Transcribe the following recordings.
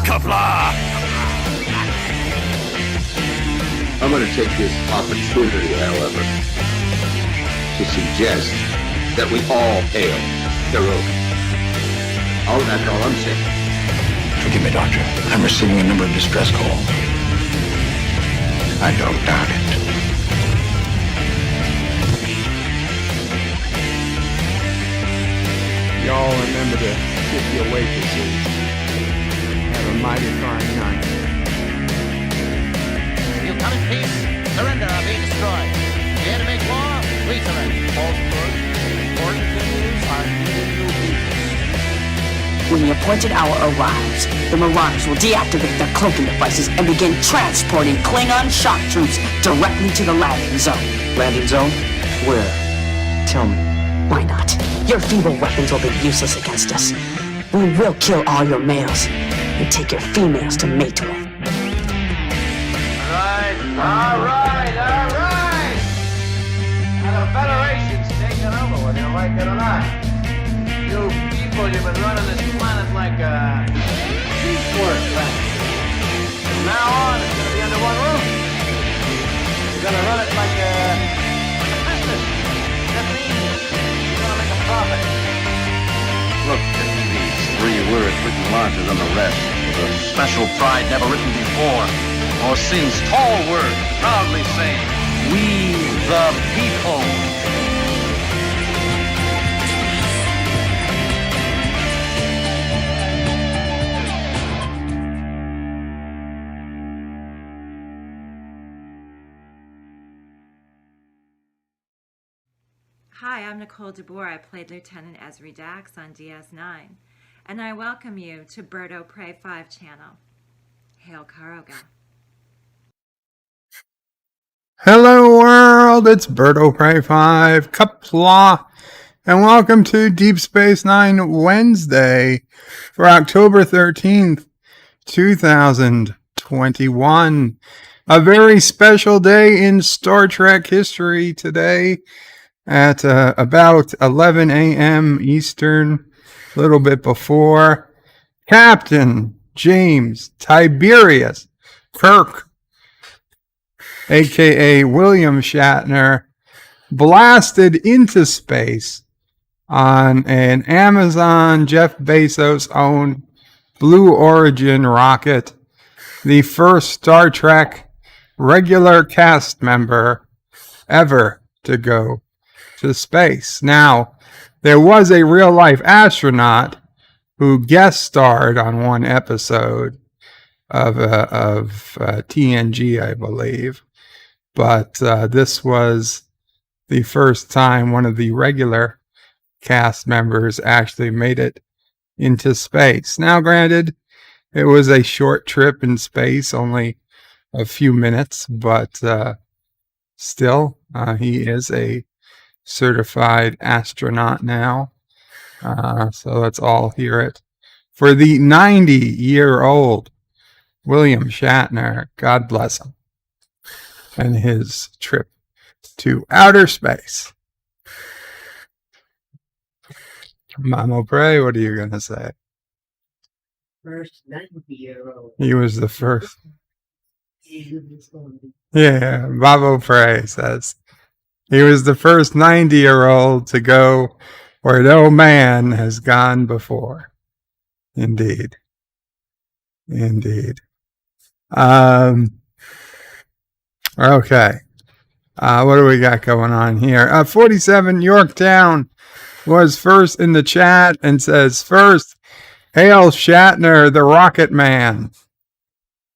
Qapla! I'm going to take this opportunity, however, to suggest that we all hail Hiroki. Oh, that's all I'm saying. Forgive me, Doctor. I'm receiving a number of distress calls. I don't doubt it. Y'all remember to tip your waitresses. Have a mighty fine night. You come in peace, surrender or be destroyed. Here to make war, we surrender. False word. Important thing is, I'm leaving you people. When the appointed hour arrives, the Marauders will deactivate their cloaking devices and begin transporting Klingon shock troops directly to the landing zone. Landing zone? Where? Tell me. Why not? Your feeble weapons will be useless against us. We will kill all your males and take your females to mate with. All right. Now the Federation's taking over, whether you like it or not. You people, you've been running this planet like a piecework factory. From now on, it's gonna be under one roof. You're gonna run it like a business. That means you're gonna make a profit. Look at these 3 words written larger than the rest, with a special pride never written before, or since. Tall words, proudly saying, "We the people." Hi, I'm Nicole DeBoer. I played Lieutenant Ezri Dax on DS9, and I welcome you to Bird O' Prey 5 channel. Hail Karoga. Hello world, it's Bird O' Prey 5, Qapla, and welcome to Deep Space Nine Wednesday for October 13th, 2021. A very special day in Star Trek history today at about 11 a.m. Eastern, a little bit before. Captain James Tiberius Kirk, a.k.a. William Shatner, blasted into space on an Amazon Jeff Bezos-owned Blue Origin rocket, the first Star Trek regular cast member ever to go to space. Now, there was a real-life astronaut who guest starred on one episode of TNG, I believe. But this was the first time one of the regular cast members actually made it into space. Now, granted, it was a short trip in space, only a few minutes, but still, he is a certified astronaut now. So let's all hear it for the 90-year-old William Shatner. God bless him. And his trip to outer space. Mama Bray, what are you going to say? First 90-year-old. He was the first. Yeah, Bobo Prey says he was the first 90-year-old to go where no man has gone before. Indeed. Okay. What do we got going on here? 47 Yorktown was first in the chat and says, first, hail Shatner, the Rocket Man.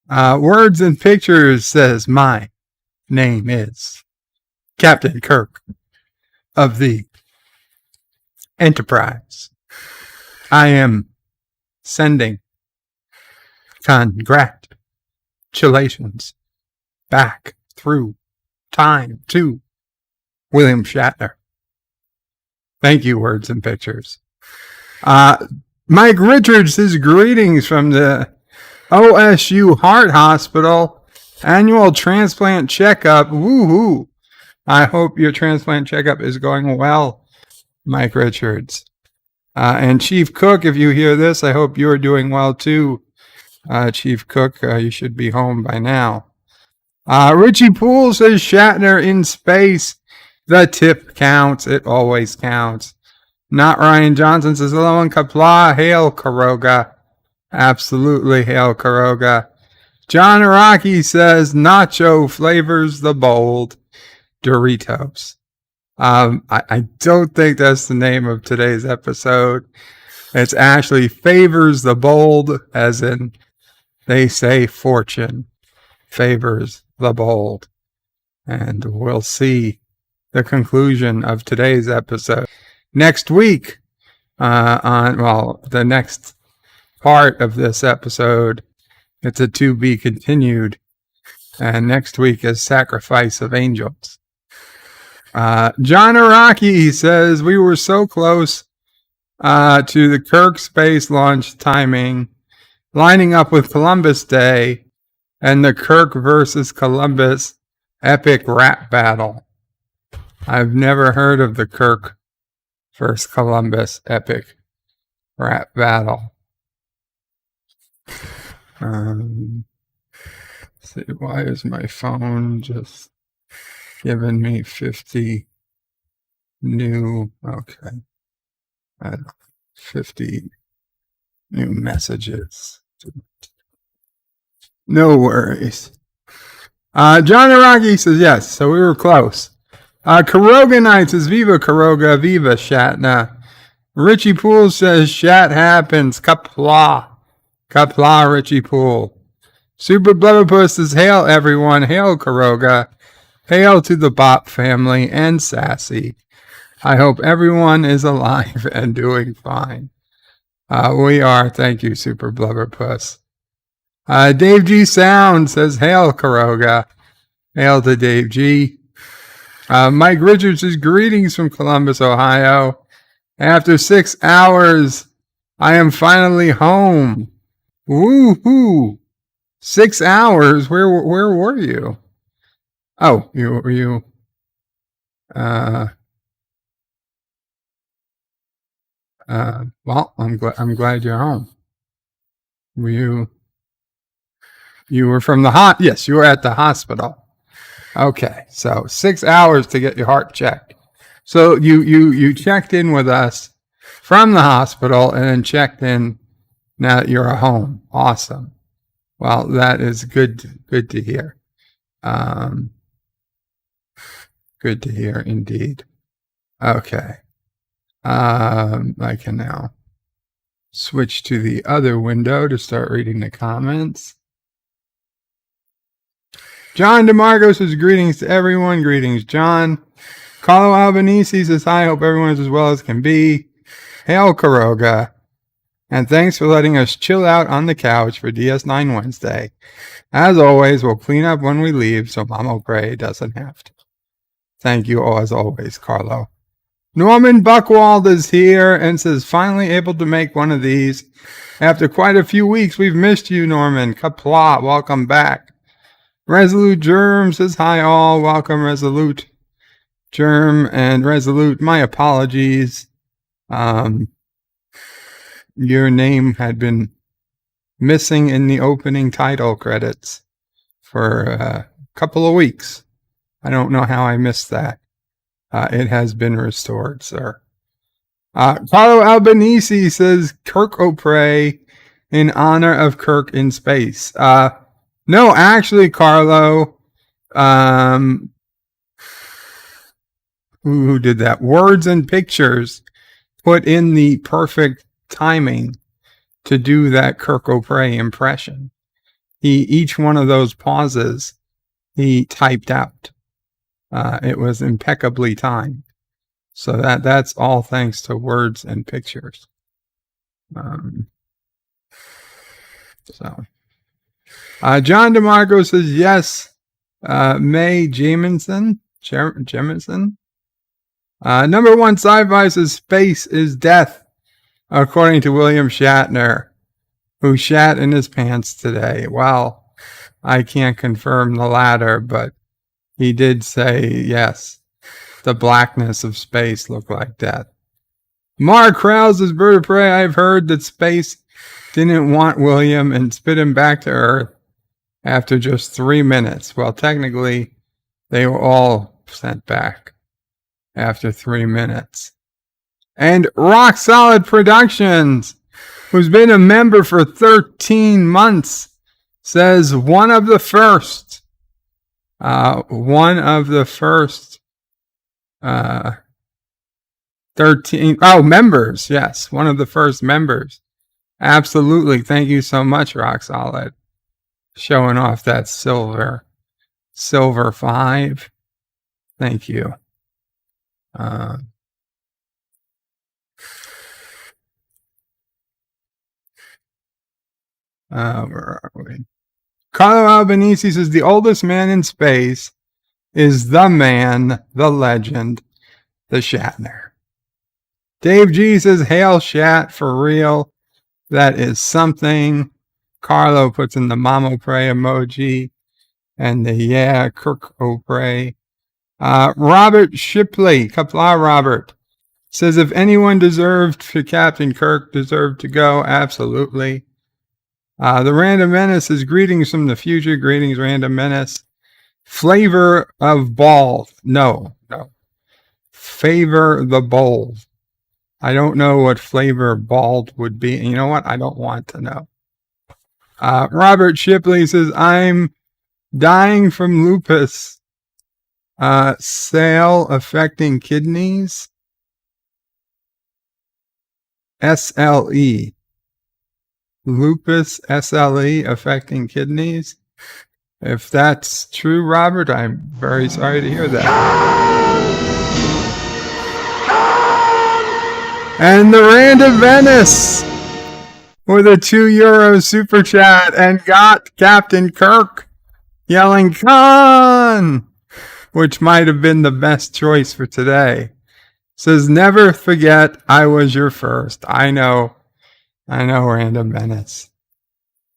Words and Pictures says, my name is Captain Kirk of the Enterprise. I am sending congratulations back through time to William Shatner. Thank you, Words and Pictures. Mike Richards, his greetings from the OSU Heart Hospital annual transplant checkup. Woohoo! I hope your transplant checkup is going well, Mike Richards. And Chief Cook, if you hear this, I hope you're doing well too. Chief Cook, you should be home by now. Richie Poole says Shatner in space. The tip counts. It always counts. Not Ryan Johnson says hello in Qapla. Hail Karoga. Absolutely hail Karoga. John Araki says nacho flavors the bold. Doritos. I don't think that's the name of today's episode. It's actually favors the bold, as in they say fortune favors the bold. And we'll see the conclusion of today's episode next week the next part of this episode. It's a to be continued. And next week is Sacrifice of Angels. John Araki says we were so close to the Kirk space launch timing, lining up with Columbus Day and the Kirk versus Columbus epic rap battle. I've never heard of the Kirk versus Columbus epic rap battle. See, why is my phone just giving me 50 new, 50 new messages. No worries. John Araki says yes, so we were close. Karoga Knight says Viva Karoga, Viva Shatna. Richie Poole says Shat happens, Qapla. Qapla, Richie Poole. Super Blubberpuss says hail everyone, hail Karoga. Hail to the Bop family and Sassy. I hope everyone is alive and doing fine. We are. Thank you, Super Blubberpuss. Dave G. Sound says, hail, Karoga. Hail to Dave G. Mike Richards says, greetings from Columbus, Ohio. After 6 hours, I am finally home. Woohoo! 6 hours? Where were you? Oh, you. Well, I'm glad you're home. You were from the yes, you were at the hospital. Okay, so 6 hours to get your heart checked. So you checked in with us from the hospital and then checked in now that you're at home. Awesome. Well, that is good to hear. Good to hear indeed. Okay. I can now switch to the other window to start reading the comments. John DeMarco says, greetings to everyone. Greetings, John. Carlo Albanese says, hi, hope everyone's as well as can be. Hail, Karoga. And thanks for letting us chill out on the couch for DS9 Wednesday. As always, we'll clean up when we leave so Mama Gray doesn't have to. Thank you, as always, Carlo. Norman Buckwald is here and says, finally able to make one of these. After quite a few weeks, we've missed you, Norman. Qapla, welcome back. Resolute Germ says, hi all, welcome Resolute Germ and Resolute. My apologies. Your name had been missing in the opening title credits for a couple of weeks. I don't know how I missed that. It has been restored, sir. Carlo Albanese says, Kirk O'Prey in honor of Kirk in space. No, actually, Carlo, who did that? Words and Pictures put in the perfect timing to do that Kirk O'Prey impression. Each one of those pauses, he typed out. It was impeccably timed. So that's all thanks to Words and Pictures. John DeMarco says, yes, May Jamison. Number one sci-fi says, space is death, according to William Shatner, who shat in his pants today. Well, I can't confirm the latter, but he did say, yes, the blackness of space looked like death. Mark Krause is Bird of Prey. I've heard that space didn't want William and spit him back to Earth after just 3 minutes. Well, technically, they were all sent back after 3 minutes. And Rock Solid Productions, who's been a member for 13 months, says one of the first 13, members, yes, one of the first members. Absolutely. Thank you so much, Rock Solid. Showing off that silver 5. Thank you. Where are we? Carlo Albanese says the oldest man in space is the man, the legend, the Shatner. Dave G says, hail Shat, for real. That is something. Carlo puts in the Mamo Pray emoji and the Kirk O'Pray. Robert Shipley, Qapla Robert, says if anyone deserved for Captain Kirk, deserved to go, absolutely. The Random Menace is greetings from the future. Greetings, Random Menace. Flavor of bald. No. Favor the bold. I don't know what flavor bald would be. And you know what? I don't want to know. Robert Shipley says, I'm dying from lupus. Sale affecting kidneys. SLE. Lupus, SLE, affecting kidneys. If that's true, Robert, I'm very sorry to hear that. And the Random Venice with a €2 super chat and got Captain Kirk yelling Khan, which might have been the best choice for today. Says, never forget I was your first. I know, Random Menace.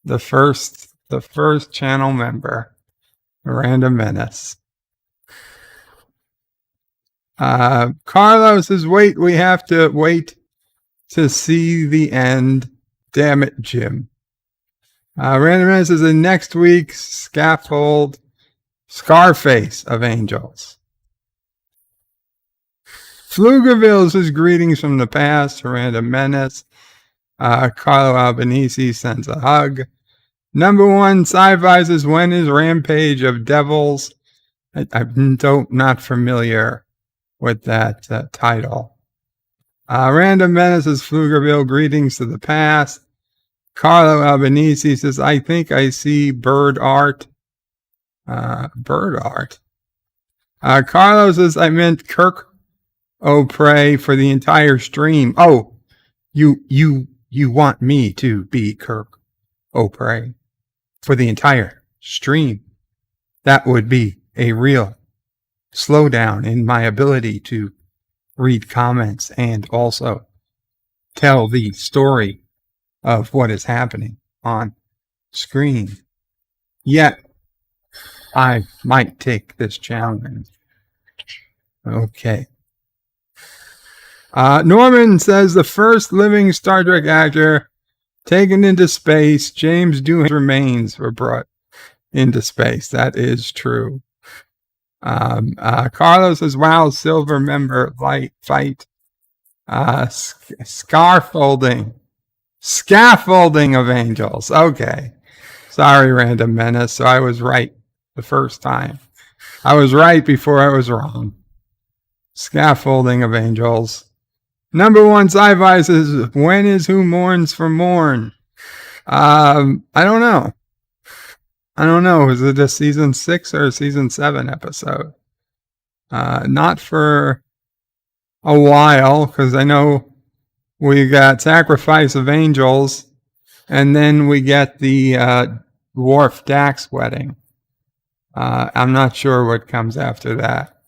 The first channel member, Random Menace. Carlos says, wait, we have to wait to see the end. Damn it, Jim. Random Menace says, in next week's scaffold, Scarface of Angels. Pflugerville says, greetings from the past, Random Menace. Carlo Albanese sends a hug. Number 1, sci-fi says, when is Rampage of Devils? I'm not familiar with that title. Random Menace says, Pflugerville, greetings to the past. Carlo Albanese says, I think I see bird art. Bird art. Carlo says, I meant Kirk O'Prey for the entire stream. Oh, you want me to be Kirk O'Prey for the entire stream. That would be a real slowdown in my ability to read comments and also tell the story of what is happening on screen. Yet, I might take this challenge. Okay. Norman says the first living Star Trek actor taken into space, James Doohan's remains were brought into space. That is true. Carlos says, wow, silver member light fight. Scaffolding of angels. Okay. Sorry, Random Menace. So I was right the first time. I was right before I was wrong. Scaffolding of angels. Number 1, sci-fi says, when is Who Mourns for Morn? I don't know. Is it a season 6 or a season 7 episode? Not for a while, because I know we got Sacrifice of Angels, and then we get the Worf Dax wedding. I'm not sure what comes after that.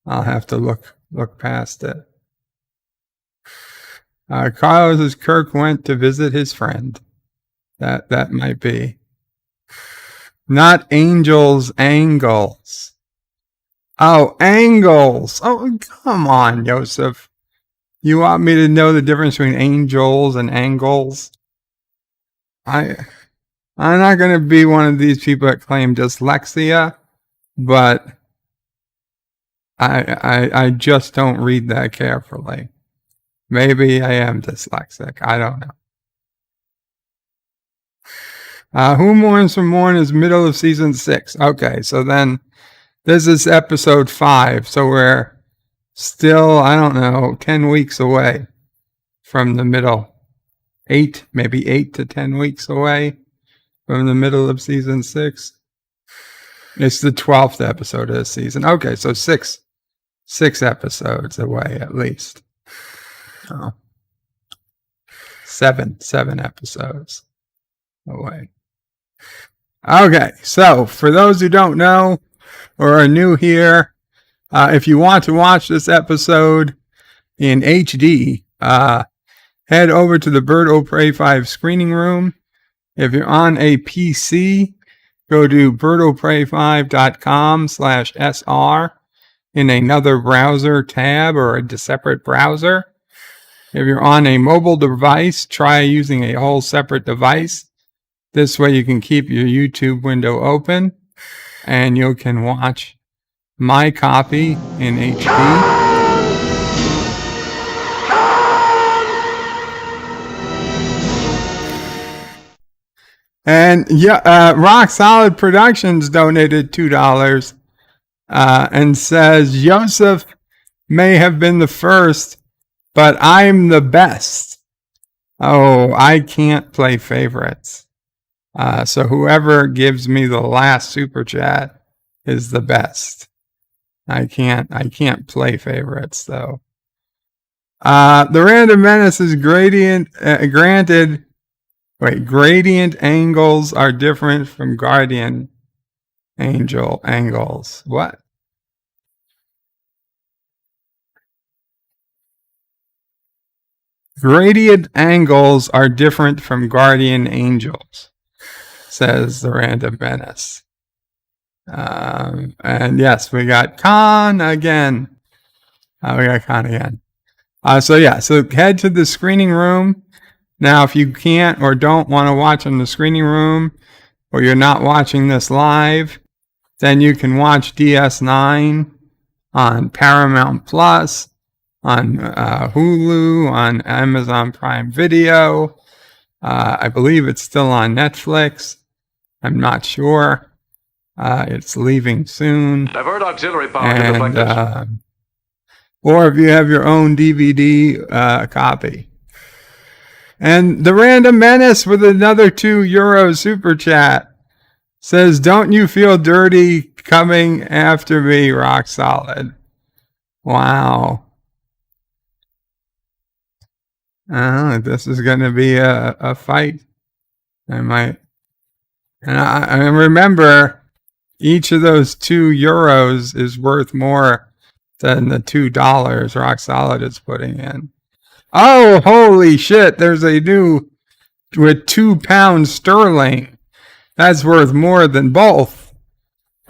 I'll have to look past it. Carlos says Kirk went to visit his friend. That might be. Not angels, angles. Oh, angles. Oh, come on, Joseph. You want me to know the difference between angels and angles? I'm not going to be one of these people that claim dyslexia, but I just don't read that carefully. Maybe I am dyslexic. I don't know. Who Mourns for Morn is middle of season 6. Okay, so then this is episode 5. So we're still, I don't know, 10 weeks away from the middle. 8, maybe 8 to 10 weeks away from the middle of season 6. It's the 12th episode of the season. Okay, so six episodes away at least. Oh. Seven episodes away. Okay, so for those who don't know or are new here, if you want to watch this episode in HD, head over to the Bird O' Prey 5 screening room. If you're on a PC, go to birdofprey5.com/SR in another browser tab or a separate browser. If you're on a mobile device, try using a whole separate device. This way you can keep your YouTube window open and you can watch my copy in HD. And Rock Solid Productions donated $2 and says, Joseph may have been the first, but I'm the best. Oh, I can't play favorites. So whoever gives me the last super chat is the best. I can't play favorites though. The Random Menace is gradient angles are different from guardian angel angles. What? Gradient angles are different from guardian angels, says the Random Menace. And yes, we got Khan again. So head to the screening room. Now, if you can't or don't want to watch in the screening room, or you're not watching this live, then you can watch DS9 on Paramount Plus, on Hulu, on Amazon Prime Video. I believe it's still on Netflix. I'm not sure. It's leaving soon. Divert auxiliary power to deflectors. Or if you have your own DVD copy. And the Random Menace with another €2 super chat says, don't you feel dirty coming after me, Rock Solid? Wow. This is going to be a fight. I remember each of those €2 is worth more than the $2 Rock Solid is putting in. Oh, holy shit. There's a new with £2 sterling. That's worth more than both.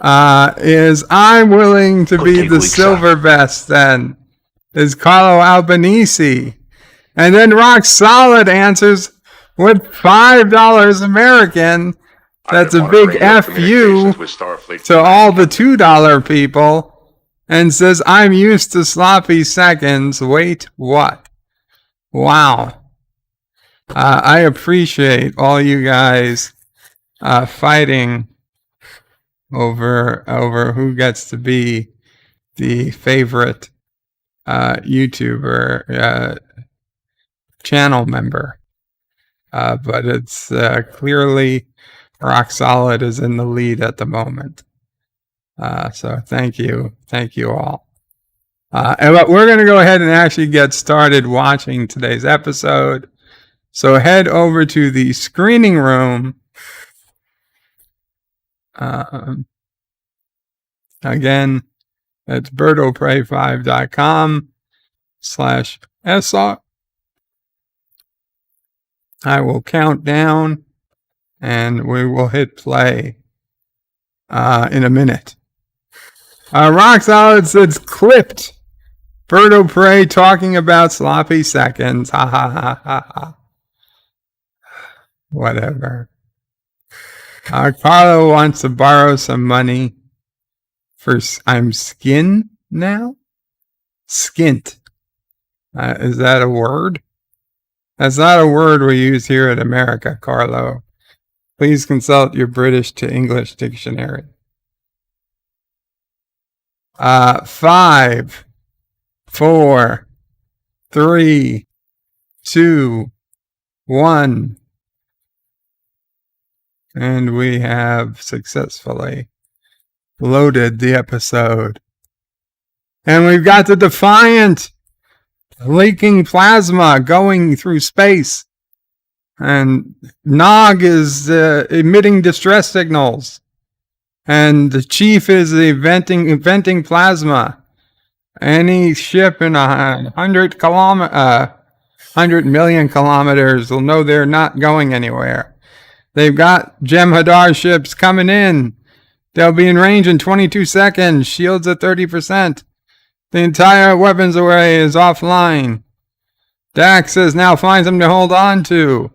Is I'm willing to be the silver vest then. Is Carlo Albanese. And then Rock Solid answers with $5 American. That's a big F you to all the $2 people. And says, I'm used to sloppy seconds. Wait, what? Wow. I appreciate all you guys fighting over who gets to be the favorite YouTuber channel member. But it's clearly Rock Solid is in the lead at the moment. So thank you all. But we're going to go ahead and actually get started watching today's episode. So head over to the screening room. Again, that's birdofprey5.com/SR. I will count down and we will hit play in a minute. Rock Solid says clipped. Bird o' Prey talking about sloppy seconds. Ha ha ha ha ha. Whatever. Carlo wants to borrow some money for... I'm skin now? Skint. Is that a word? That's not a word we use here in America, Carlo. Please consult your British to English dictionary. 5, 4, 3, 2, 1. And we have successfully loaded the episode. And we've got the Defiant leaking plasma going through space. And Nog is emitting distress signals. And the Chief is venting plasma. Any ship in 100 million kilometers will know they're not going anywhere. They've got Jem'Hadar ships coming in. They'll be in range in 22 seconds. Shields at 30%. The entire weapons array is offline. Dax says now find something to hold on to.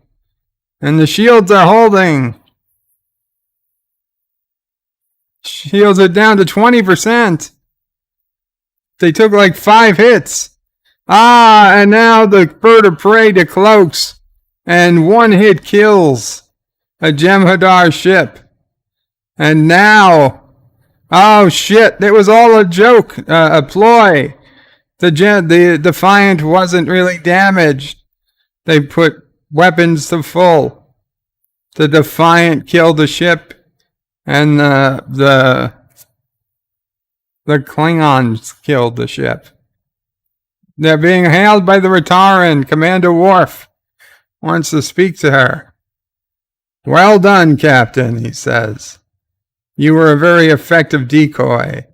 And the shields are holding. Shields are down to 20%. They took like 5 hits. And now the bird of prey decloaks. And 1 hit kills a Jem'Hadar ship. And now... Oh shit, it was all a joke, a ploy. The Defiant wasn't really damaged. They put weapons to full. The Defiant killed the ship, and the Klingons killed the ship. They're being hailed by the Retaran. Commander Worf wants to speak to her. Well done, Captain, he says. You were a very effective decoy.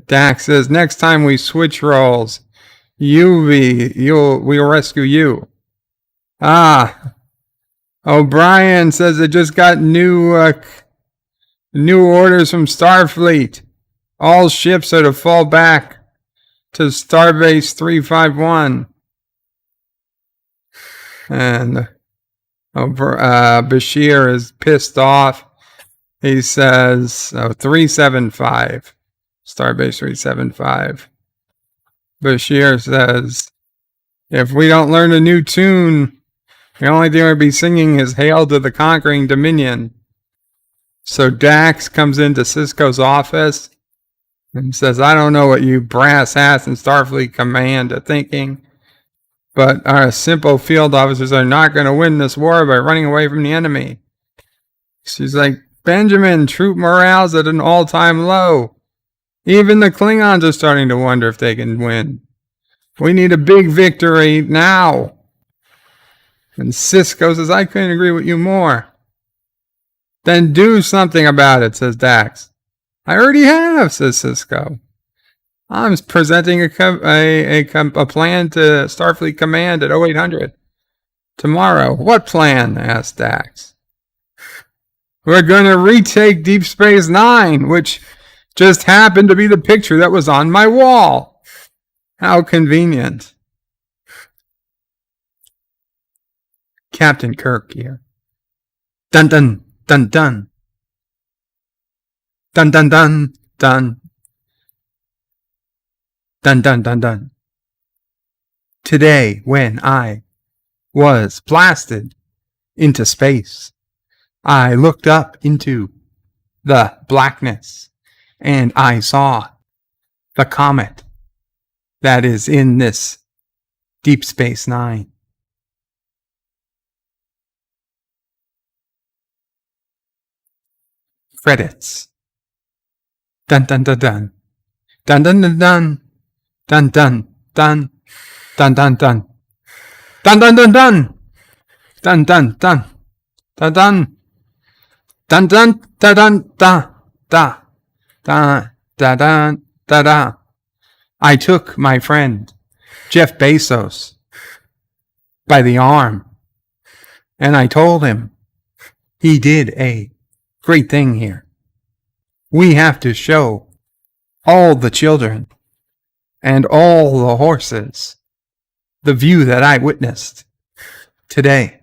Dax says, next time we switch roles, we'll rescue you. O'Brien says they just got new orders from Starfleet. All ships are to fall back to Starbase 351. And Bashir is pissed off. He says, 375. Starbase 375. Bashir says, if we don't learn a new tune, the only thing we'll be singing is Hail to the Conquering Dominion. So Dax comes into Sisko's office and says, I don't know what you brass hats in Starfleet Command are thinking, but our simple field officers are not going to win this war by running away from the enemy. She's like, Benjamin, troop morale's at an all-time low. Even the Klingons are starting to wonder if they can win. We need a big victory now. And Sisko says, I couldn't agree with you more. Then do something about it, says Dax. I already have, says Sisko. I'm presenting a plan to Starfleet Command at 0800 tomorrow. What plan? Asked Dax. We're going to retake Deep Space Nine, which just happened to be the picture that was on my wall. How convenient. Captain Kirk here. Dun dun dun dun. Dun dun dun dun. Dun dun dun dun. Today, when I was blasted into space, I looked up into the blackness and I saw the comet that is in this Deep Space Nine. Credits. Dun dun dun dun. Dun dun dun dun. Dun dun dun. Dun dun dun. Dun dun dun dun. Dun dun dun. Dun dun. Dun dun da dun da da da da da da da. I took my friend Jeff Bezos by the arm and I told him he did a great thing here. We have to show all the children and all the horses the view that I witnessed today.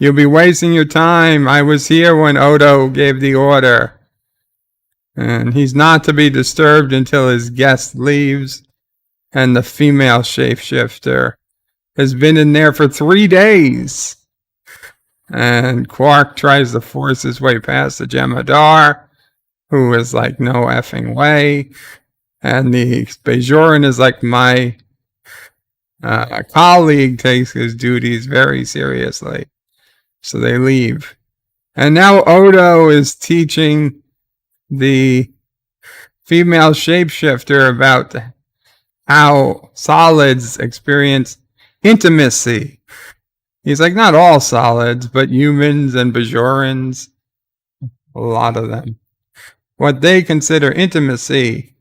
You'll be wasting your time. I was here when Odo gave the order. And he's not to be disturbed until his guest leaves. And the female shapeshifter has been in there for 3 days. And Quark tries to force his way past the Jemadar, who is like, no effing way. And the Bajoran is like, my colleague takes his duties very seriously. So they leave. And now Odo is teaching the female shapeshifter about how solids experience intimacy. He's like, not all solids, but humans and Bajorans, a lot of them. What they consider intimacy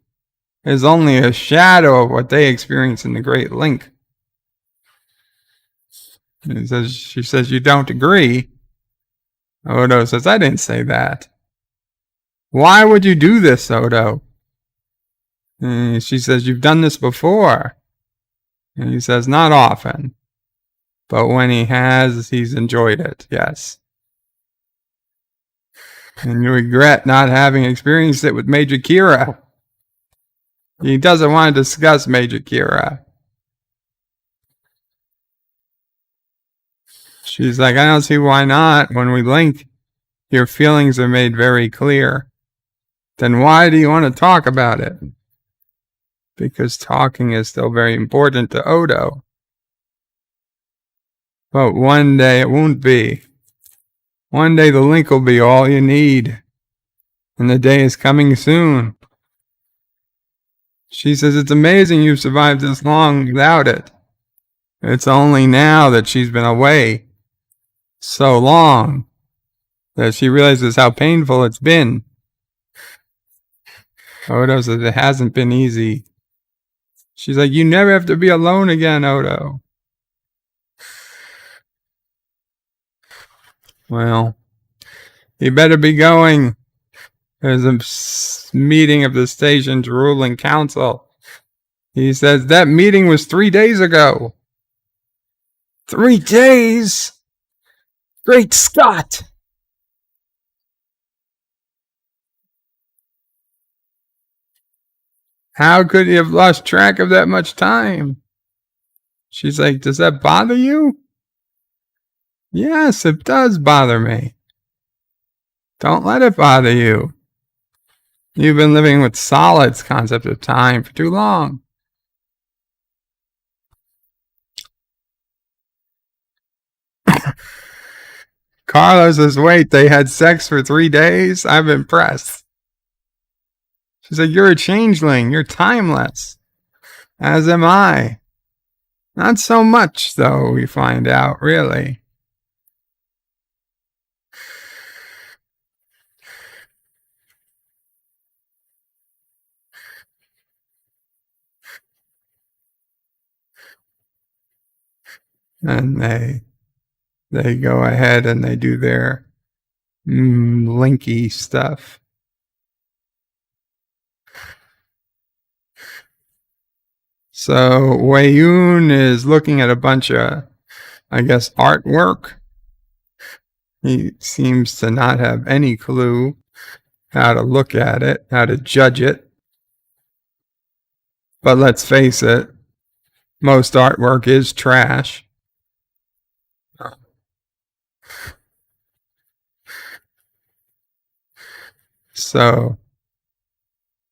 is only a shadow of what they experience in the Great Link. She says, you don't agree? Odo says, I didn't say that. Why would you do this, Odo? And she says, you've done this before. And he says, not often. But when he has, he's enjoyed it, yes. And you regret not having experienced it with Major Kira. He doesn't want to discuss Major Kira. She's like, I don't see why not. When we link, your feelings are made very clear. Then why do you want to talk about it? Because talking is still very important to Odo. But one day it won't be. One day the link will be all you need. And the day is coming soon. She says, it's amazing you've survived this long without it. It's only now that she's been away so long that she realizes how painful it's been. Odo says, it hasn't been easy. She's like, you never have to be alone again, Odo. Well, you better be going. There's a meeting of the station's ruling council. He says, that meeting was 3 days ago. 3 days? Great Scott! How could you have lost track of that much time? She's like, does that bother you? Yes, it does bother me. Don't let it bother you. You've been living with solids concept of time for too long. Carlos says, wait, they had sex for 3 days? I'm impressed. She's like, you're a changeling. You're timeless. As am I. Not so much, though, we find out, really. And they go ahead and they do their linky stuff. So Weyoun is looking at a bunch of, I guess, artwork. He seems to not have any clue how to look at it, how to judge it. But let's face it, most artwork is trash. So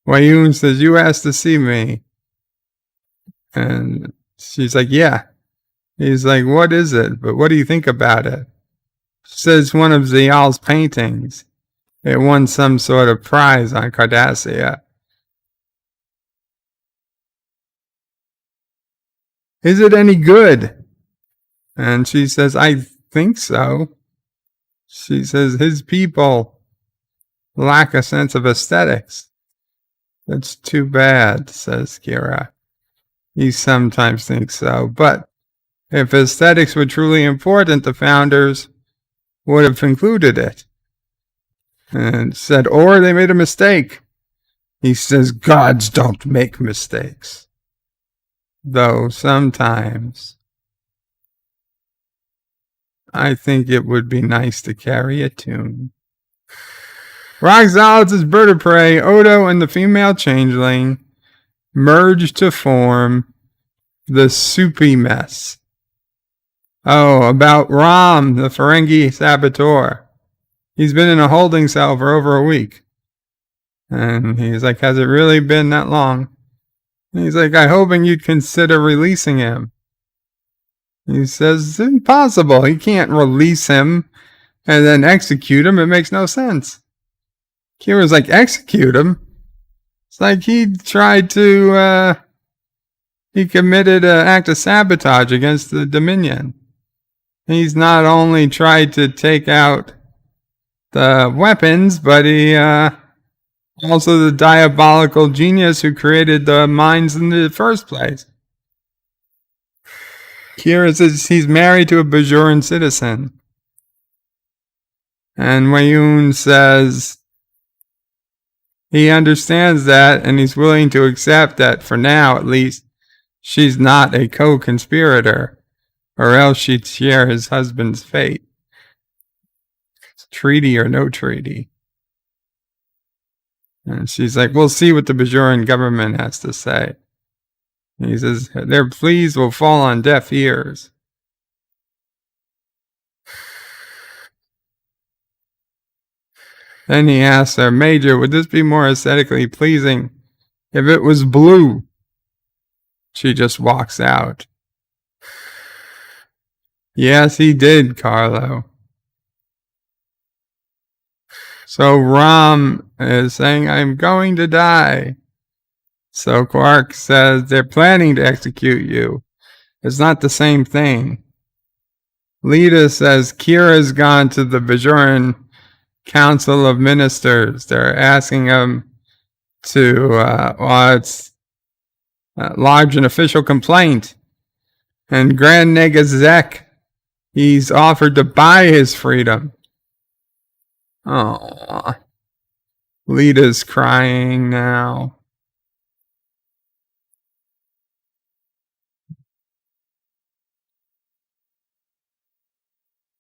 Weyoun says, you asked to see me. And she's like, yeah. He's like, what is it? But what do you think about it? She says, one of Ziyal's paintings. It won some sort of prize on Cardassia. Is it any good? And she says, I think so. She says, his people lack a sense of aesthetics. That's too bad, says Kira. He sometimes thinks so. But if aesthetics were truly important, the founders would have included it. And said, or they made a mistake. He says, gods don't make mistakes. Though sometimes I think it would be nice to carry a tune. Rock Solids' bird of prey, Odo and the female changeling merge to form the soupy mess. Oh, about Rom, the Ferengi saboteur. He's been in a holding cell for over a week. And he's like, has it really been that long? And he's like, I'm hoping you'd consider releasing him. He says, it's impossible. He can't release him and then execute him. It makes no sense. Kira's like, execute him? It's like he tried to, he committed an act of sabotage against the Dominion. He's not only tried to take out the weapons, but he, also the diabolical genius who created the mines in the first place. Kira says he's married to a Bajoran citizen. And Weyoun says he understands that and he's willing to accept that for now, at least, she's not a co-conspirator, or else she'd share his husband's fate. Treaty or no treaty. And she's like, we'll see what the Bajoran government has to say. And he says, their pleas will fall on deaf ears. Then he asks her, Major, would this be more aesthetically pleasing if it was blue? She just walks out. Yes, he did, Carlo. So Rom is saying, I'm going to die. So Quark says, they're planning to execute you. It's not the same thing. Lita says, Kira's gone to the Bajoran Council of Ministers. They're asking him to lodge an official complaint. And Grand Negazek, he's offered to buy his freedom. Oh, Lita's crying now.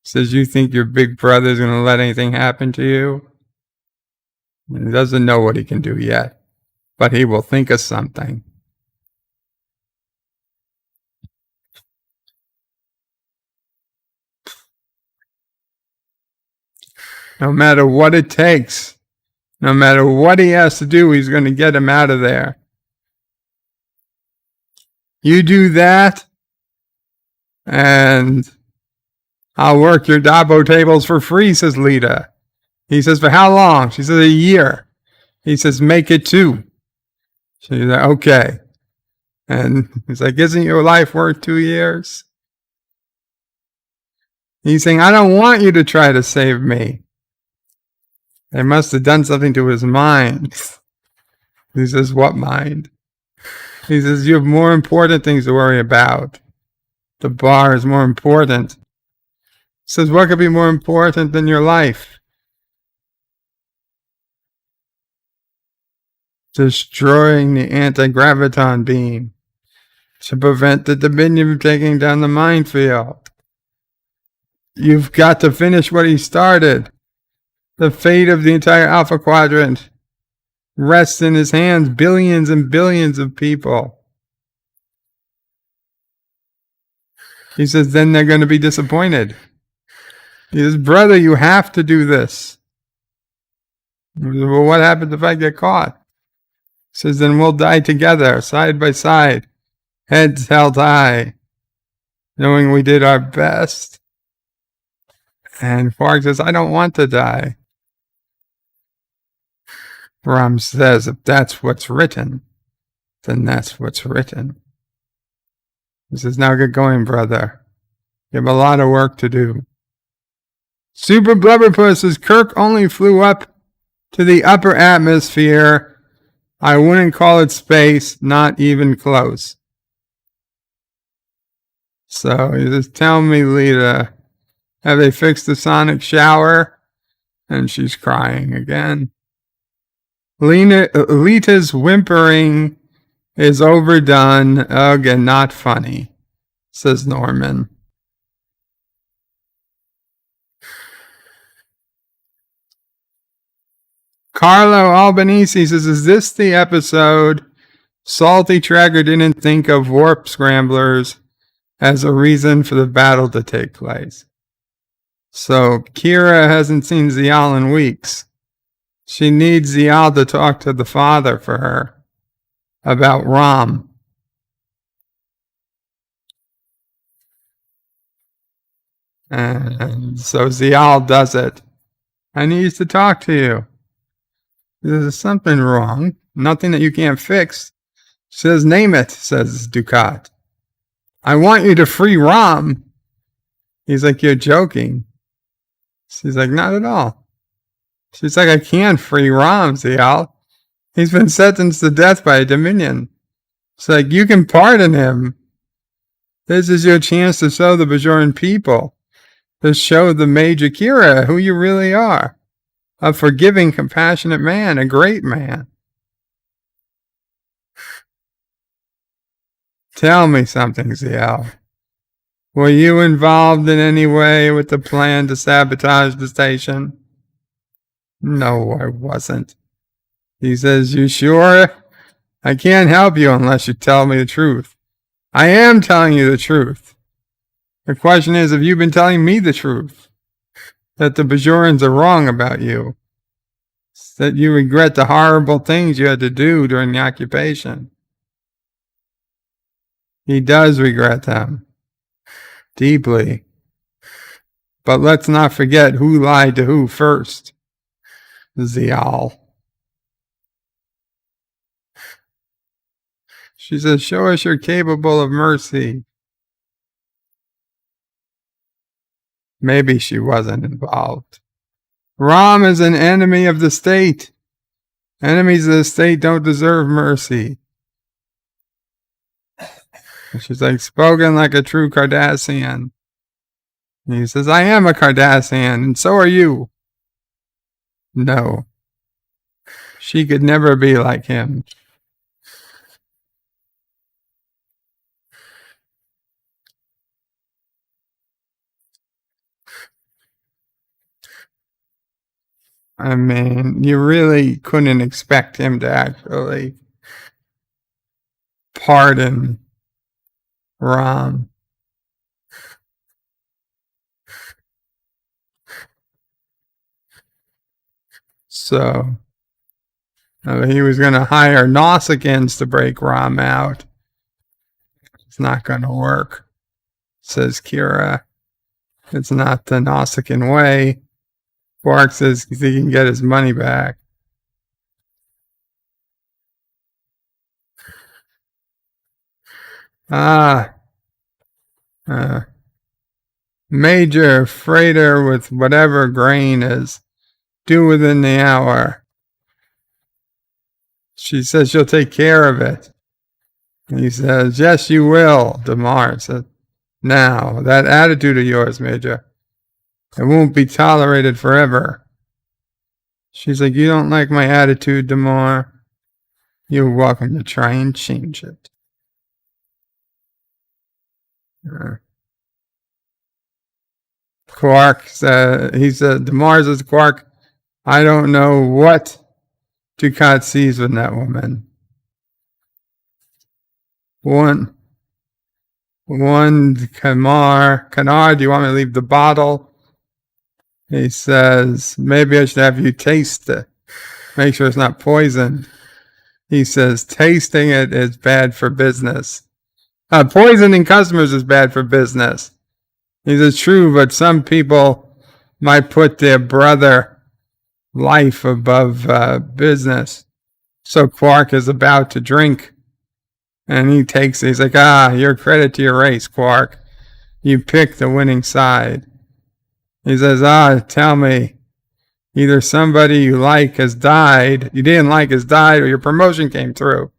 Says, you think your big brother's going to let anything happen to you? And he doesn't know what he can do yet, but he will think of something. No matter what it takes, no matter what he has to do, he's going to get him out of there. You do that, and I'll work your Dabo tables for free, says Lita. He says, for how long? She says, a year. He says, make it 2. She's like, okay. And he's like, isn't your life worth 2 years? He's saying, I don't want you to try to save me. They must have done something to his mind. He says, what mind? He says, you have more important things to worry about. The bar is more important. He says, what could be more important than your life? Destroying the anti-graviton beam to prevent the Dominion from taking down the minefield. You've got to finish what he started. The fate of the entire Alpha Quadrant rests in his hands. Billions and billions of people. He says, then they're going to be disappointed. He says, brother, you have to do this. He says, well, what happens if I get caught? He says, then we'll die together, side by side, heads held high, knowing we did our best. And Quark says, I don't want to die. Rom says, if that's what's written, then that's what's written. He says, now get going, brother. You have a lot of work to do. Super Blubberpuss says, Kirk only flew up to the upper atmosphere. I wouldn't call it space, not even close. So he says, tell me, Lita, have they fixed the sonic shower? And she's crying again. Lita's whimpering is overdone. Ugh, and not funny, says Norman. Carlo Albanese says, is this the episode Salty Tracker didn't think of warp scramblers as a reason for the battle to take place? So Kira hasn't seen Ziyal in weeks. She needs Ziyal to talk to the father for her about Rom. And so Ziyal does it. I need to talk to you. There's something wrong. Nothing that you can't fix. She says, name it, says Dukat. I want you to free Rom. He's like, you're joking. She's like, not at all. She's like, I can't free Rom, Ziyal. He's been sentenced to death by a Dominion. It's like, you can pardon him. This is your chance to show the Bajoran people, to show the Major Kira who you really are. A forgiving, compassionate man, a great man. Tell me something, Ziyal. Were you involved in any way with the plan to sabotage the station? No, I wasn't. He says, you sure? I can't help you unless you tell me the truth. I am telling you the truth. The question is, have you been telling me the truth? That the Bajorans are wrong about you. That you regret the horrible things you had to do during the occupation. He does regret them. Deeply. But let's not forget who lied to who first. Ziyal. She says, show us you're capable of mercy. Maybe she wasn't involved. Rom is an enemy of the state. Enemies of the state don't deserve mercy. And she's like, spoken like a true Cardassian. And he says, I am a Cardassian, and so are you. No. She could never be like him. I mean, you really couldn't expect him to actually pardon Rom. So, he was going to hire Nausicaans to break Rom out. It's not going to work, says Kira. It's not the Nausicaan way. Quark says he can get his money back. Major freighter with whatever grain is due within the hour. She says she'll take care of it. And he says, yes, you will, Damar said. Now, that attitude of yours, Major, it won't be tolerated forever. She's like, you don't like my attitude, Damar? You're welcome to try and change it. Quark said, he said, Damar says, Quark, I don't know what Dukat sees in that woman. One, Kanar, do you want me to leave the bottle? He says, maybe I should have you taste it. Make sure it's not poison. He says, tasting it is bad for business. Poisoning customers is bad for business. He says, true, but some people might put their brother life above business. So Quark is about to drink. And he takes it. He's like, you're credit to your race, Quark. You picked the winning side. He says, tell me, either somebody you like has died, you didn't like has died, or your promotion came through.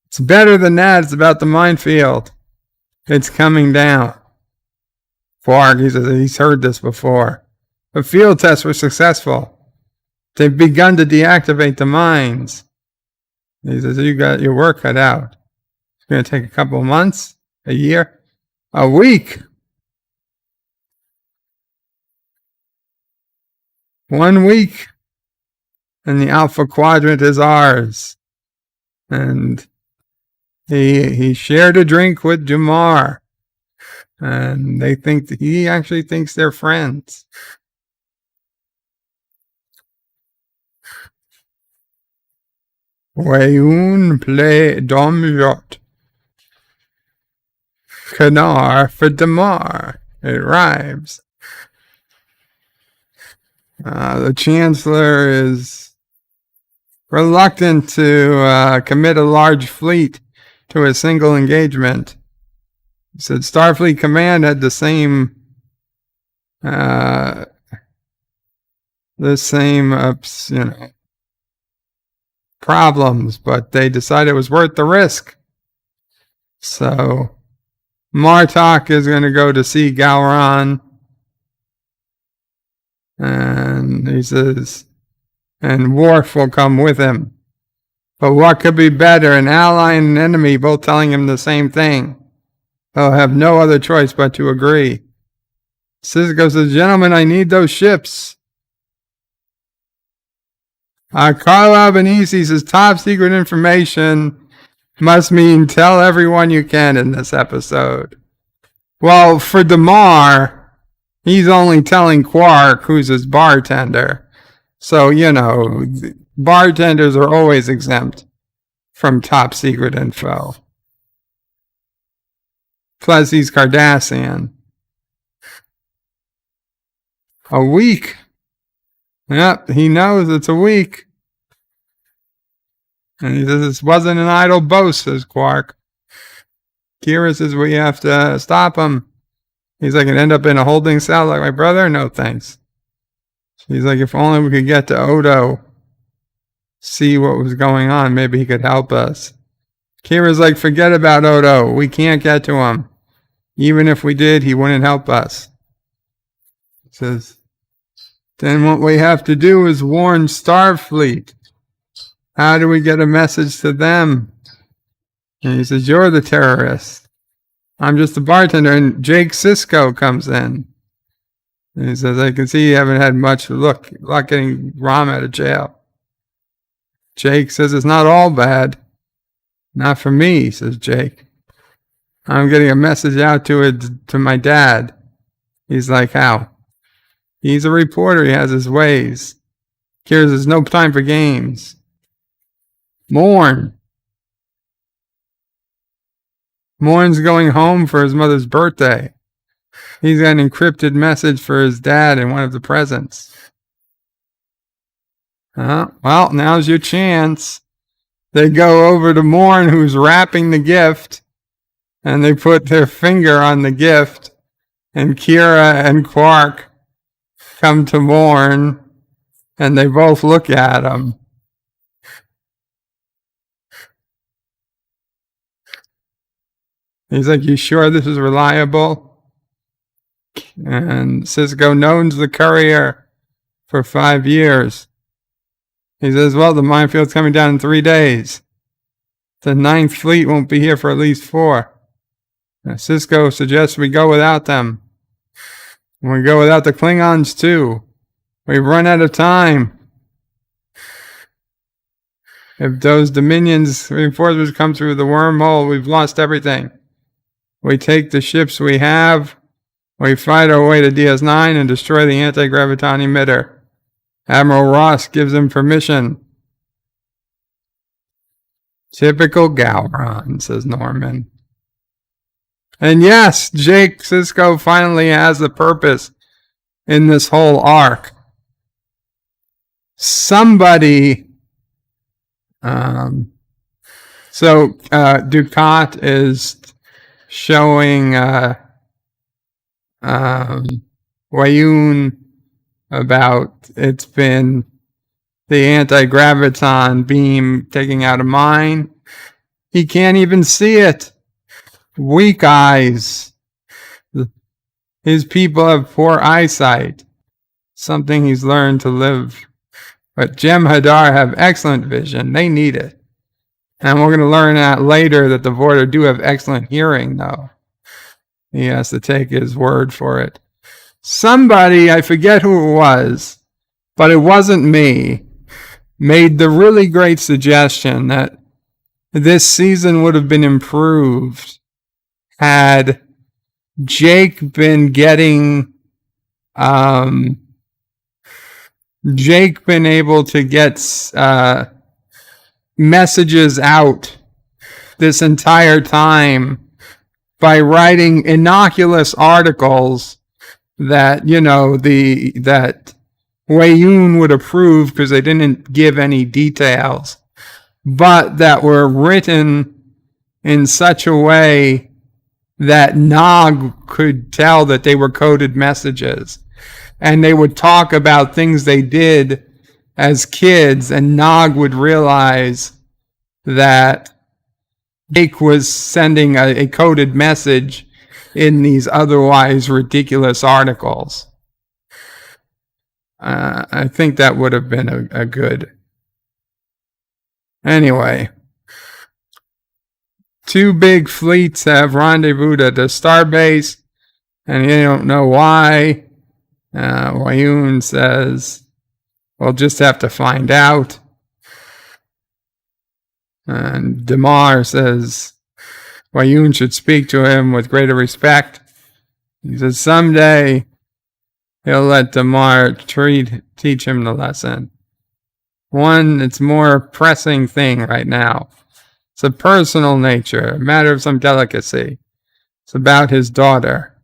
It's better than that. It's about the minefield. It's coming down. Quark, he says, he's heard this before. The field tests were successful. They've begun to deactivate the mines. He says, you got your work cut out. It's going to take a couple of months, a year, a week. 1 week. and the Alpha Quadrant is ours. And he shared a drink with Jamar, and they think that he actually thinks they're friends. Weyoun play domjot. Canar for Damar. It rhymes. The Chancellor is reluctant to commit a large fleet to a single engagement. He said Starfleet Command had the same problems, but they decided it was worth the risk. So Martok is going to go to see Gowron, and he says, and Worf will come with him. But what could be better, an ally and an enemy both telling him the same thing? They'll have no other choice but to agree. Sisko says, gentlemen, I need those ships. Carlo Albanese says, top secret information must mean tell everyone you can in this episode. Well, for Damar, he's only telling Quark, who's his bartender. So, bartenders are always exempt from top secret info. Plus, he's Cardassian. A week. Yep, he knows it's a week. And he says, this wasn't an idle boast, says Quark. Kira says, we have to stop him. He's like, it end up in a holding cell like my brother? No, thanks. He's like, if only we could get to Odo, see what was going on, maybe he could help us. Kira's like, forget about Odo. We can't get to him. Even if we did, he wouldn't help us. He says, then what we have to do is warn Starfleet. How do we get a message to them? And he says, you're the terrorist. I'm just a bartender. And Jake Sisko comes in. And he says, I can see you haven't had much luck getting Rom out of jail. Jake says, it's not all bad. Not for me, says Jake. I'm getting a message out to my dad. He's like, how? He's a reporter. He has his ways. Kira says, no time for games. Morn's going home for his mother's birthday. He's got an encrypted message for his dad in one of the presents. Well, now's your chance. They go over to Morn, who's wrapping the gift, and they put their finger on the gift, and Kira and Quark come to Morn, and they both look at him. He's like, you sure this is reliable? And Sisko knows the courier for 5 years. He says, well, the minefield's coming down in 3 days. The 9th Fleet won't be here for at least 4. Now, Sisko suggests we go without them. And we go without the Klingons, too. We've run out of time. If those Dominions reinforcements come through the wormhole, we've lost everything. We take the ships we have, we fight our way to DS9 and destroy the anti-graviton emitter. Admiral Ross gives him permission. Typical Gowron, says Norman. And yes, Jake Sisko finally has a purpose in this whole arc. Somebody... So Dukat is showing Weyoun about it's been the anti-graviton beam taking out a mine. He can't even see it. Weak eyes. His people have poor eyesight. Something he's learned to live. But Jem'Hadar have excellent vision. They need it. And we're going to learn that later that the Vorder do have excellent hearing, though. He has to take his word for it. Somebody, I forget who it was, but it wasn't me, made the really great suggestion that this season would have been improved had Jake been able to get messages out this entire time by writing innocuous articles that, that Weyoun would approve because they didn't give any details, but that were written in such a way that Nog could tell that they were coded messages. And they would talk about things they did as kids, and Nog would realize that Jake was sending a coded message in these otherwise ridiculous articles. I think that would have been a good. Anyway, 2 big fleets have rendezvoused at the starbase, and you don't know why. Weyoun says, we'll just have to find out. And Damar says Weyoun should speak to him with greater respect. He says someday he'll let Damar teach him the lesson. It's more pressing thing right now. It's a personal nature, a matter of some delicacy. It's about his daughter,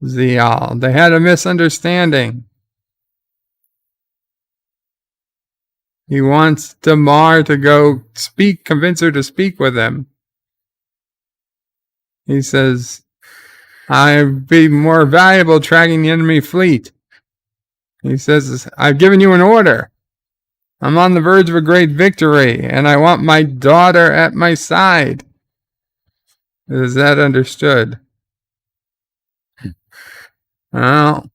Ziyal. They had a misunderstanding. He wants Damar to go convince her to speak with him. He says, I'd be more valuable tracking the enemy fleet. He says, I've given you an order. I'm on the verge of a great victory, and I want my daughter at my side. Is that understood? Well,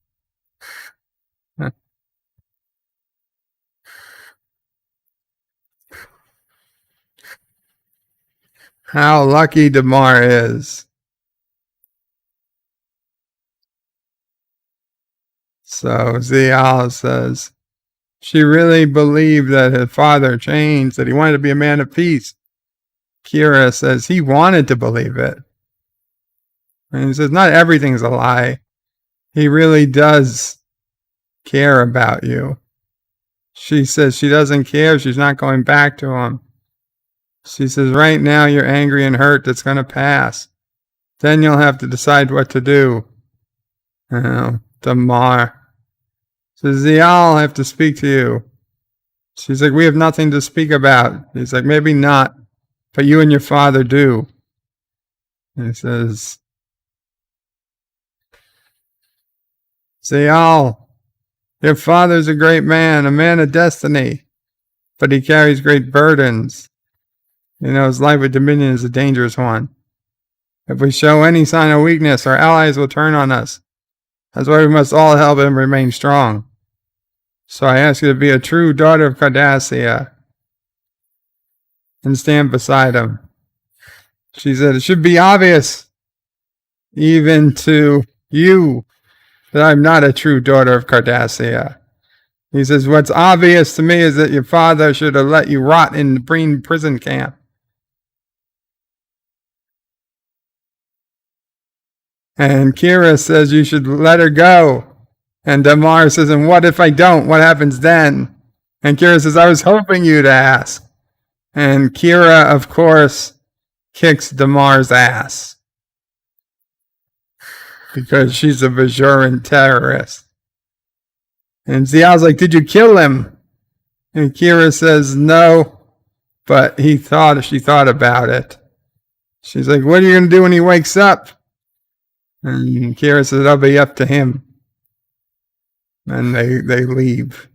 how lucky Damar is. So Ziyal says, she really believed that her father changed, that he wanted to be a man of peace. Kira says he wanted to believe it. And he says, not everything's a lie. He really does care about you. She says she doesn't care. She's not going back to him. She says, right now you're angry and hurt. That's going to pass. Then you'll have to decide what to do. Damar says, Ziyal, I have to speak to you. She's like, we have nothing to speak about. He's like, maybe not, but you and your father do. And he says, Ziyal, your father's a great man, a man of destiny, but he carries great burdens. His life with Dominion is a dangerous one. If we show any sign of weakness, our allies will turn on us. That's why we must all help him remain strong. So I ask you to be a true daughter of Cardassia and stand beside him. She said, it should be obvious, even to you, that I'm not a true daughter of Cardassia. He says, what's obvious to me is that your father should have let you rot in the Breen prison camp. And Kira says you should let her go. And Damar says, and what if I don't? What happens then? And Kira says, I was hoping you'd ask. And Kira, of course, kicks Damar's ass. Because she's a Bajoran terrorist. And Ziyal's like, did you kill him? And Kira says, no. But she thought about it. She's like, what are you going to do when he wakes up? And Kira says, it'll be up to him. And they leave.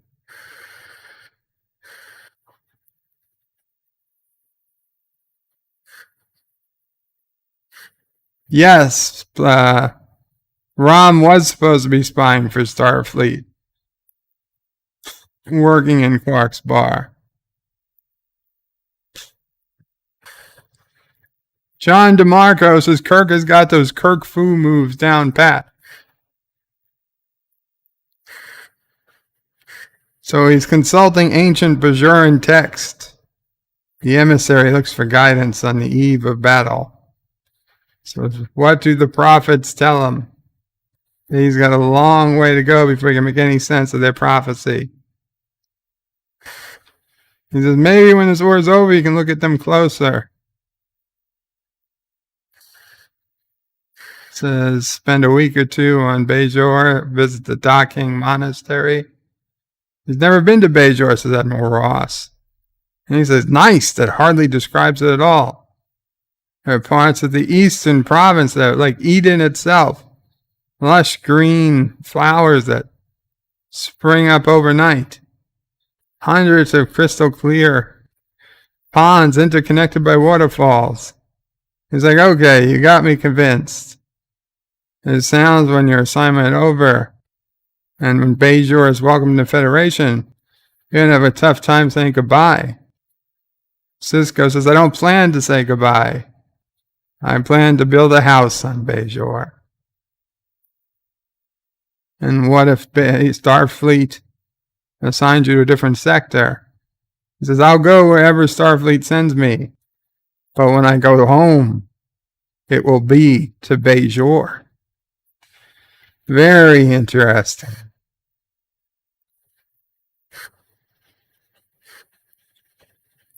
Yes, Rom was supposed to be spying for Starfleet. Working in Quark's bar. John DeMarco says Kirk has got those Kirk Fu moves down pat. So he's consulting ancient Bajoran text. The emissary looks for guidance on the eve of battle. So what do the prophets tell him? He's got a long way to go before he can make any sense of their prophecy. He says, maybe when this war is over, you can look at them closer. Says, spend a week or two on Bajor, visit the Docking Monastery. He's never been to Bajor, says Admiral Ross. And he says, nice, that hardly describes it at all. There are parts of the eastern province that are like Eden itself. Lush green flowers that spring up overnight. Hundreds of crystal clear ponds interconnected by waterfalls. He's like, okay, you got me convinced. It sounds when your assignment over and when Bajor is welcomed to the Federation, you're going to have a tough time saying goodbye. Sisko says, I don't plan to say goodbye. I plan to build a house on Bajor. And what if Starfleet assigns you to a different sector? He says, I'll go wherever Starfleet sends me. But when I go home, it will be to Bajor. Very interesting.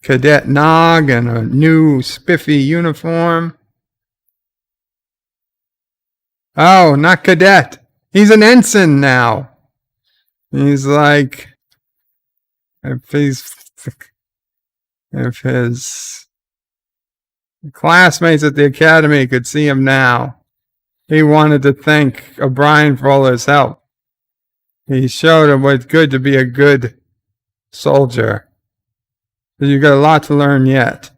Cadet Nog in a new spiffy uniform. Oh, not cadet. He's an ensign now. He's like, if his classmates at the academy could see him now, he wanted to thank O'Brien for all his help. He showed him what's good to be a good soldier. But you've got a lot to learn yet.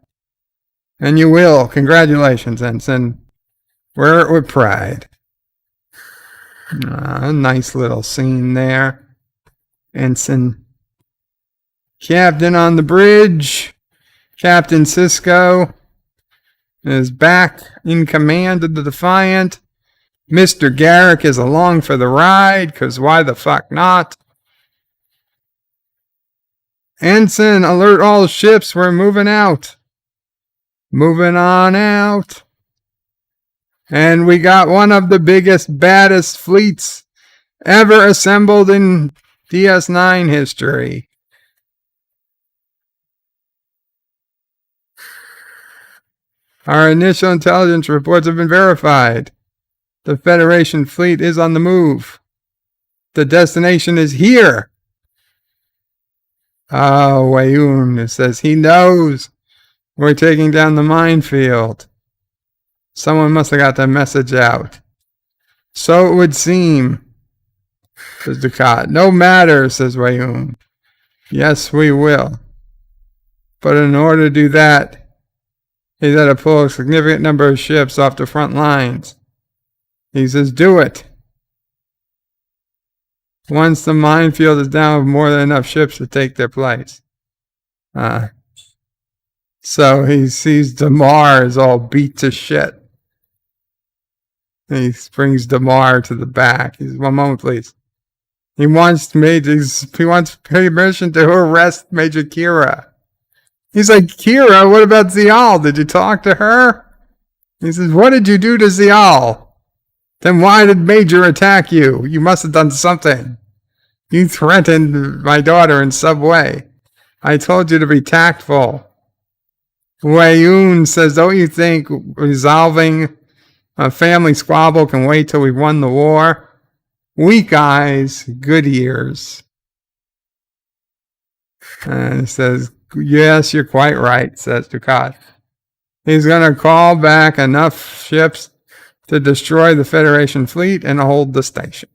And you will. Congratulations, ensign. Wear it with pride. A nice little scene there. Ensign. Captain on the bridge. Captain Sisko is back in command of the Defiant. Mr. Garrick is along for the ride, because why the fuck not? Ensign, alert all ships, we're moving out. Moving on out. And we got one of the biggest, baddest fleets ever assembled in DS9 history. Our initial intelligence reports have been verified. The Federation fleet is on the move. The destination is here. Oh, Weyoun says he knows we're taking down the minefield. Someone must have got that message out. So it would seem, says Dukat. No matter, says Weyoun. Yes, we will. But in order to do that, he's got to pull a significant number of ships off the front lines. He says, do it. Once the minefield is down with more than enough ships to take their place. So he sees Damar is all beat to shit. And he brings Damar to the back. He says, one moment, please. He wants permission to arrest Major Kira. He's like, Kira, what about Ziyal? Did you talk to her? He says, what did you do to Ziyal? Then why did Major attack you? You must have done something. You threatened my daughter in some way. I told you to be tactful. Weyoun says, don't you think resolving a family squabble can wait till we've won the war? Weak eyes, good ears. And he says, yes, you're quite right, says Dukat. He's going to call back enough ships to destroy the Federation fleet and hold the station.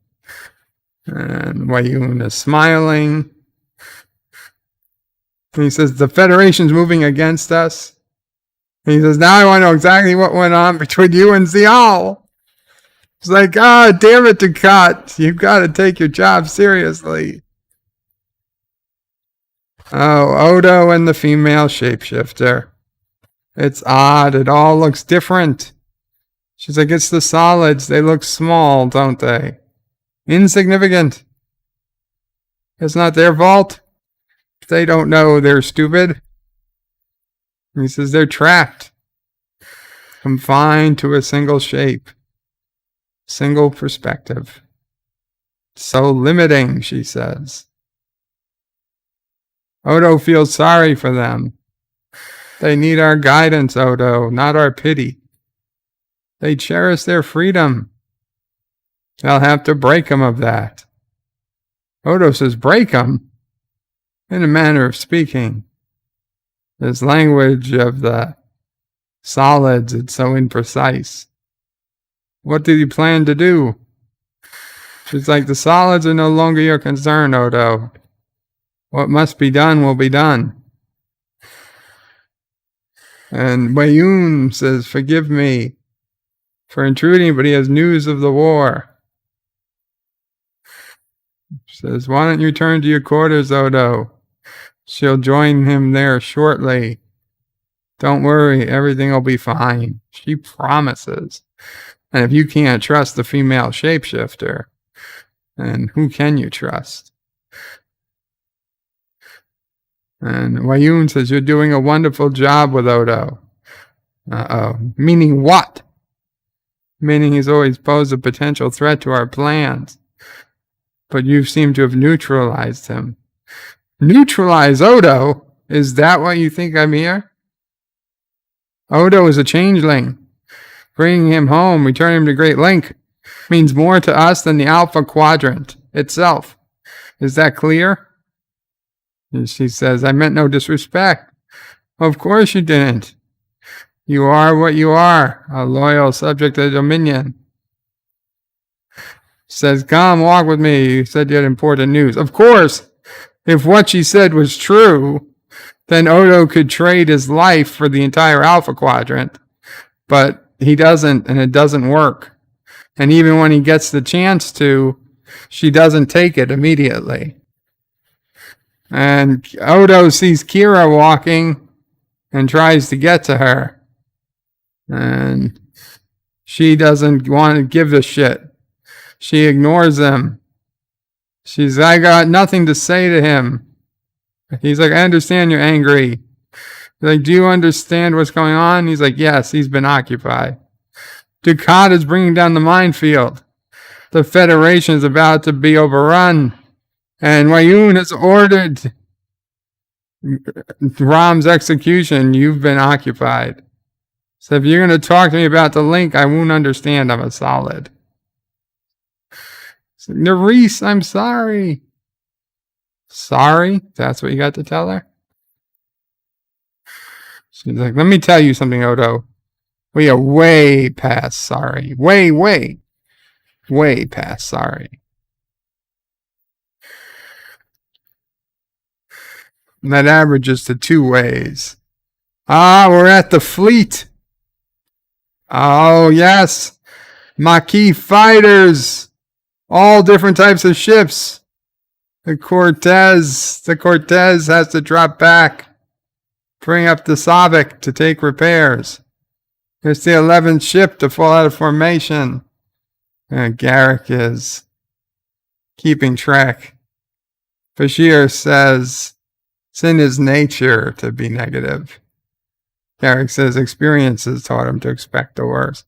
And Weyoun is smiling. And he says, the Federation's moving against us. And he says, now I want to know exactly what went on between you and Ziyal. It's like, damn it, Dukat. You've got to take your job seriously. Oh, Odo and the female shapeshifter. It's odd. It all looks different. She's like, it's the solids. They look small, don't they? Insignificant. It's not their fault. They don't know they're stupid. He says they're trapped, confined to a single shape, single perspective. So limiting, she says. Odo feels sorry for them. They need our guidance, Odo, not our pity. They cherish their freedom. They'll have to break them of that. Odo says, break them? In a manner of speaking. This language of the solids, it's so imprecise. What did he plan to do? She's like, the solids are no longer your concern, Odo. What must be done will be done. And Weyoun says, forgive me for intruding, but he has news of the war. Says, why don't you turn to your quarters, Odo? She'll join him there shortly. Don't worry, everything will be fine. She promises. And if you can't trust the female shapeshifter, then who can you trust? And Weyoun says, you're doing a wonderful job with Odo. Meaning what? Meaning he's always posed a potential threat to our plans. But you seem to have neutralized him. Neutralize Odo? Is that what you think I'm here? Odo is a changeling. Bringing him home, returning him to Great Link, means more to us than the Alpha Quadrant itself. Is that clear? And she says, I meant no disrespect. Of course you didn't. You are what you are, a loyal subject of Dominion. Says, come, walk with me. You said you had important news. Of course, if what she said was true, then Odo could trade his life for the entire Alpha Quadrant. But he doesn't, and it doesn't work. And even when he gets the chance to, she doesn't take it immediately. And Odo sees Kira walking and tries to get to her. And she doesn't want to give a shit. She ignores him. She's, I got nothing to say to him. He's like, I understand you're angry. He's like, do you understand what's going on? He's like, yes, he's been occupied. Dukat is bringing down the minefield. The Federation is about to be overrun. And Weyoun has ordered Rom's execution. You've been occupied. So if you're going to talk to me about the link, I won't understand. I'm a solid. So, Nerys, I'm sorry. Sorry? That's what you got to tell her? She's like, let me tell you something, Odo. We are way past sorry. Way past sorry. And that averages to 2 ways. Ah, we're at the fleet. Oh, yes. Maquis fighters. All different types of ships. The Cortez has to drop back. Bring up the Savik to take repairs. It's the 11th ship to fall out of formation. And Garrick is keeping track. Bashir says it's in his nature to be negative. Garrick says experience has taught him to expect the worst.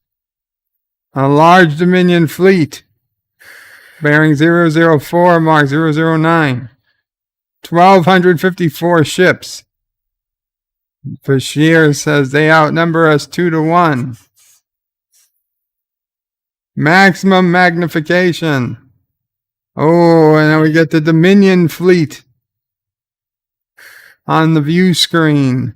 A large Dominion fleet. Bearing 004, mark 009. 1,254 ships. Bashir says they outnumber us 2-1. Maximum magnification. Oh, and then we get the Dominion fleet on the view screen.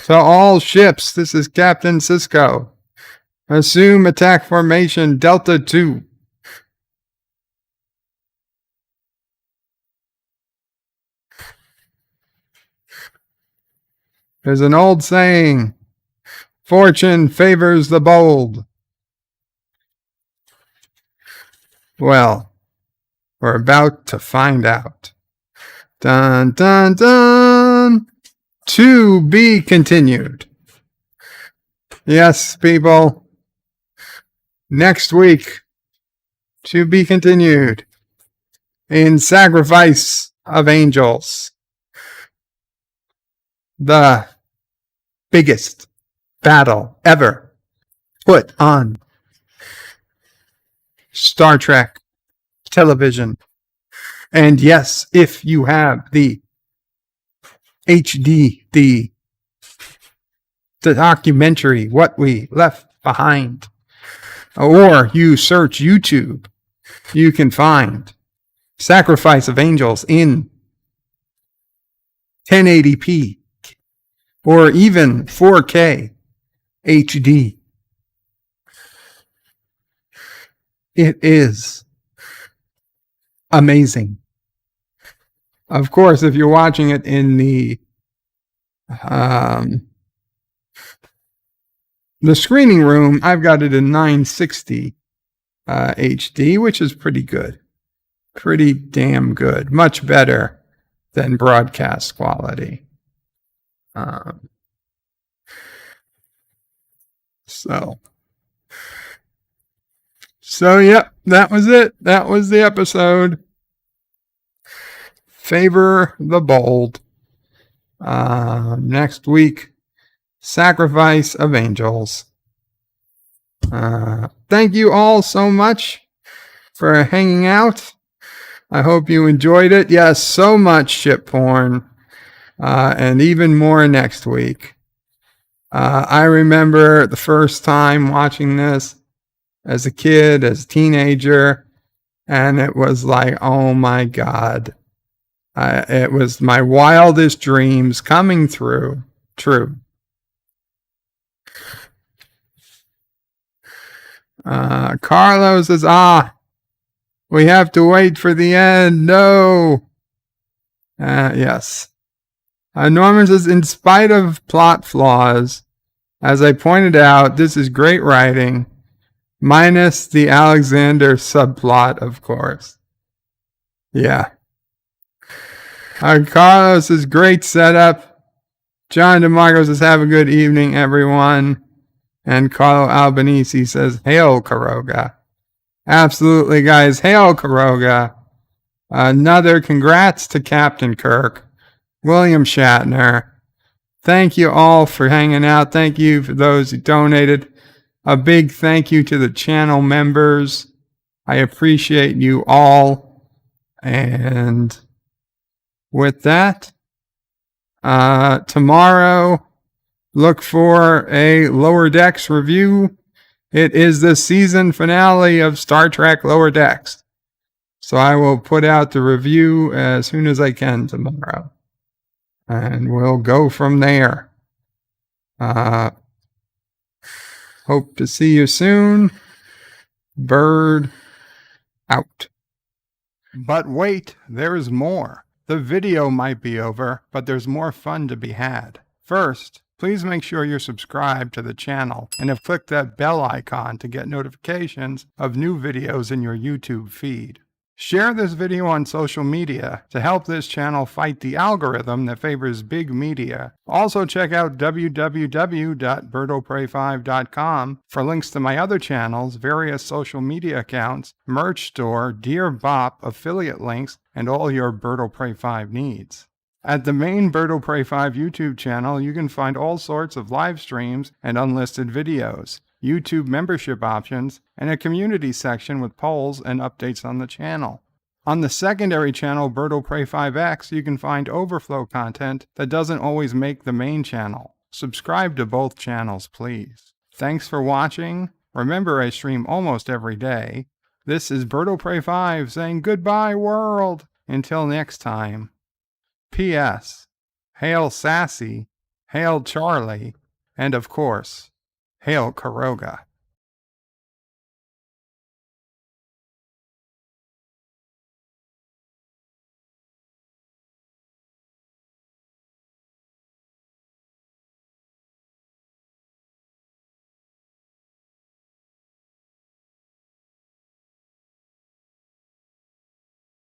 So all ships, this is Captain Sisko. Assume attack formation Delta 2. There's an old saying, fortune favors the bold. Well, we're about to find out. Dun, dun, dun. To be continued. Yes, people. Next week, to be continued in Sacrifice of Angels, the biggest battle ever put on Star Trek television. And yes, if you have the HD, the documentary, What We Left Behind, or you search YouTube, you can find Sacrifice of Angels in 1080p or even 4K HD. It is amazing. Of course, if you're watching it in the screening room, I've got it in 960 HD, which is pretty good. Pretty damn good. Much better than broadcast quality. So yep, that was it. That was the episode. Favor the bold. Next week, Sacrifice of Angels. Thank you all so much for hanging out. I hope you enjoyed it. Yes, so much ship porn. And even more next week. I remember the first time watching this as a kid, as a teenager, and it was like, oh my God. It was my wildest dreams coming true. Carlos says, we have to wait for the end. No. Yes. Norman says, in spite of plot flaws, as I pointed out, this is great writing, minus the Alexander subplot, of course. Yeah. Carlos says, great setup. John DeMarco says, have a good evening, everyone. And Carlo Albanese says, hail Karoga. Absolutely, guys. Hail Karoga. Another congrats to Captain Kirk. William Shatner. Thank you all for hanging out. Thank you for those who donated. A big thank you to the channel members. I appreciate you all. And with that, tomorrow, look for a Lower Decks review. It is the season finale of Star Trek Lower Decks. So I will put out the review as soon as I can tomorrow. And we'll go from there. Hope to see you soon. Bird out. But wait, there is more. The video might be over, but there's more fun to be had. First, please make sure you're subscribed to the channel and have clicked that bell icon to get notifications of new videos in your YouTube feed. Share this video on social media to help this channel fight the algorithm that favors big media. Also check out www.birdopray5.com for links to my other channels, various social media accounts, merch store, Dear Bop, affiliate links, and all your Bird O' Prey 5 needs. At the main Bird O' Prey 5 YouTube channel, you can find all sorts of live streams and unlisted videos, YouTube membership options, and a community section with polls and updates on the channel. On the secondary channel, Bird O' Prey 5X, you can find overflow content that doesn't always make the main channel. Subscribe to both channels, please. Thanks for watching. Remember, I stream almost every day. This is Bird O' Prey 5 saying goodbye, world. Until next time. P.S. Hail Sassy, hail Charlie, and of course, hail Karoga.